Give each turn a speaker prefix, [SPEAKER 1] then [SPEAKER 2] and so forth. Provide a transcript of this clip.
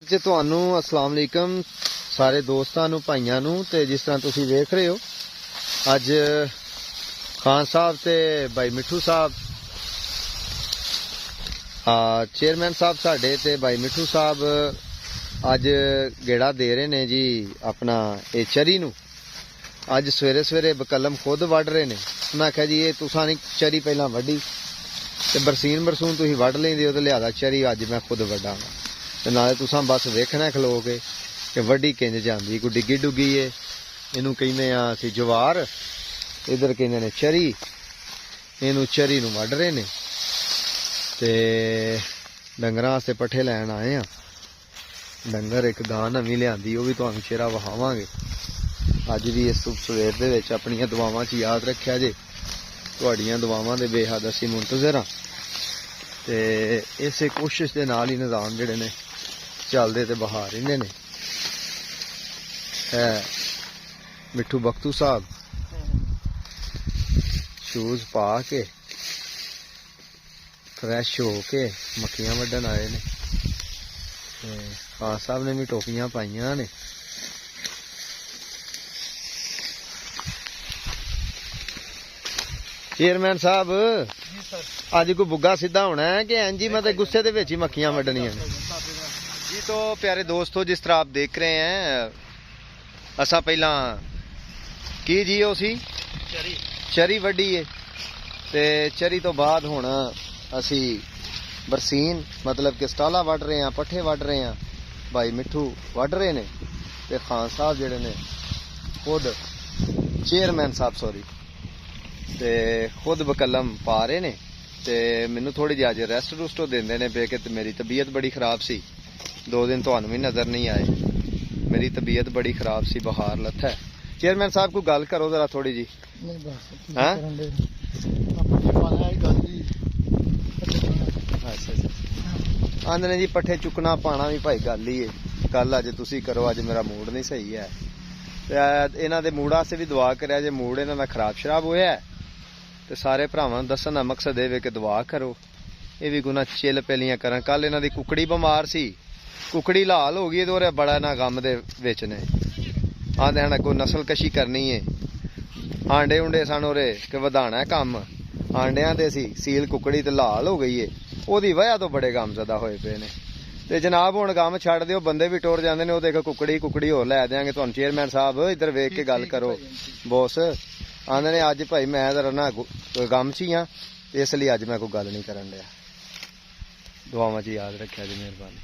[SPEAKER 1] ਜੀ ਤੁਹਾਨੂੰ ਅਸਲਾਮ ਅਲੈਕਮ ਸਾਰੇ ਦੋਸਤਾਂ ਨੂੰ ਭਾਈਆਂ ਨੂੰ ਤੇ ਜਿਸ ਤਰ੍ਹਾਂ ਤੁਸੀਂ ਵੇਖ ਰਹੇ ਹੋ ਅੱਜ ਖਾਨ ਸਾਹਿਬ ਤੇ ਭਾਈ ਮਿੱਠੂ ਸਾਹਿਬ ਚੇਅਰਮੈਨ ਸਾਹਿਬ ਸਾਡੇ ਤੇ ਭਾਈ ਮਿੱਠੂ ਸਾਹਿਬ ਅੱਜ ਗੇੜਾ ਦੇ ਰਹੇ ਨੇ ਜੀ ਆਪਣਾ ਇਹ ਚਰੀ ਨੂੰ ਅੱਜ ਸਵੇਰੇ ਸਵੇਰੇ ਬਕਲਮ ਖੁਦ ਵੱਢ ਰਹੇ ਨੇ। ਮੈਂ ਆਖਿਆ ਜੀ ਇਹ ਤੁਸਾਂ ਨਹੀਂ ਚਰੀ ਪਹਿਲਾਂ ਵੱਢੀ ਤੇ ਬਰਸੀਨ ਤੁਸੀਂ ਵੱਢ ਲੈਂਦੇ ਹੋ ਤੇ ਲਿਆਦਾ ਚਰੀ ਅੱਜ मैं खुद ਵੱਢਾਂਗਾ ਤੇ ਨਾਲੇ ਤੁਸਾਂ ਬਸ ਵੇਖਣਾ ਖਲੋ ਕੇ ਕਿ ਵੱਡੀ ਕਿੰਜ ਜਾਂਦੀ ਕੋਈ ਡਿੱਗੀ ਡੁੱਗੀ ਏ ਇਹਨੂੰ ਕਹਿੰਦੇ ਆ ਅਸੀਂ ਜਵਾਰ ਇਧਰ ਕਹਿੰਦੇ ਨੇ ਚਰੀ ਇਹਨੂੰ ਚਰੀ ਨੂੰ ਵੱਢ ਰਹੇ ਨੇ ਤੇ ਡੰਗਰਾਂ ਵਾਸਤੇ ਪੱਠੇ ਲੈਣ ਆਏ ਆ। ਡੰਗਰ ਇੱਕ ਗਾਂ ਨਵੀਂ ਲਿਆਂਦੀ ਉਹ ਵੀ ਤੁਹਾਨੂੰ ਚਿਹਰਾ ਵਹਾਵਾਂਗੇ ਅੱਜ ਵੀ ਇਸ ਸਵੇਰ ਦੇ ਵਿੱਚ ਆਪਣੀਆਂ ਦੁਆਵਾਂ 'ਚ ਯਾਦ ਰੱਖਿਆ ਜੇ ਤੁਹਾਡੀਆਂ ਦੁਆਵਾਂ ਦੇ ਬੇਹੱਦ ਅਸੀਂ ਮੁੰਤਜ਼ਰ ਹਾਂ ਤੇ ਇਸੇ ਕੋਸ਼ਿਸ਼ ਦੇ ਨਾਲ ਹੀ ਨਿਜ਼ਾਮ ਜਿਹੜੇ ਨੇ ਚੱਲਦੇ ਤੇ ਬਹਾ ਰਹਿੰਦੇ ਨੇ। ਮਿੱਠੂ ਬਖਤੂ ਸਾਹਿਬ ਸ਼ੂਜ਼ ਪਾ ਕੇ ਫਰੈਸ਼ ਹੋ ਕੇ ਮੱਖੀਆਂ ਵੱਢਣ ਆਏ ਨੇ ਤੇ ਖਾਨ ਸਾਹਿਬ ਨੇ ਵੀ ਟੋਪੀਆਂ ਪਾਈਆਂ ਨੇ। चेयरमैन साहब अज कोई बुग्गा सीधा होना है कि एंजी मतलब गुस्से दे विच ही मक्खियां वड्डनियां ने जी। तो प्यारे दोस्तों जिस तरह आप देख रहे हैं असा पहला की जी ओ सी चरी वड्डी है ते चरी तो बाद हुण असी बरसीन मतलब कि स्टाला वड्ड रहे हैं पट्ठे वड्ड रहे हैं भाई मिठू वड्ड रहे ने ते खान साहब जिहड़े ने खुद चेयरमैन साहब सॉरी ते खुद बकलम पा रहे ने ते मैनू थोड़ी जी अज रेस्ट रूस्ट देंदे ने पे कि मेरी तबीयत बड़ी खराब सी 2 दिन तुहानू भी नज़र नहीं आए मेरी तबीयत बड़ी खराब सी बुखार लथा है। चेयरमैन साहब कोई गल करो जरा थोड़ी जी आंदे ने जी पट्ठे चुकना पाना भी भाई गल ही है गल अज तुसी करो अज मेरा मूड नहीं सही है इन्हां दे मूड वास्ते भी दुआ करिया जे मूड इन्हां दा खराब शराब होया है ते सारे भरावां नूं दस्सण दा मकसद ये कि दुआ करो ये भी गुना चिल पहलियां करन। कल इन्हां दी कुकड़ी बीमार सी कुकड़ी लाल हो गई तो बड़ा ना गम दे विच ने आंदे हण कोई नस्ल कशी करनी है आंडे उंडे सन उरे कि वधाना कम आंडियां दे सी सील कुकड़ी ते लाल हो गई है ओहदी वजह तो बड़े गमजदा होए पे ने ते जनाब हुण गम छड्ड दिओ बंदे भी टुर जांदे ने। ओह देखो कुकड़ी होर लै देंगे तुहानूं। चेयरमैन साहब इधर वेख के गल करो बॉस आंदे ने अज भाई मैं जरा ना गम च ही हाँ इसलिए अज मैं कोई गल नहीं करन दिया। दुआवां च याद रखिया जी मेहरबानी।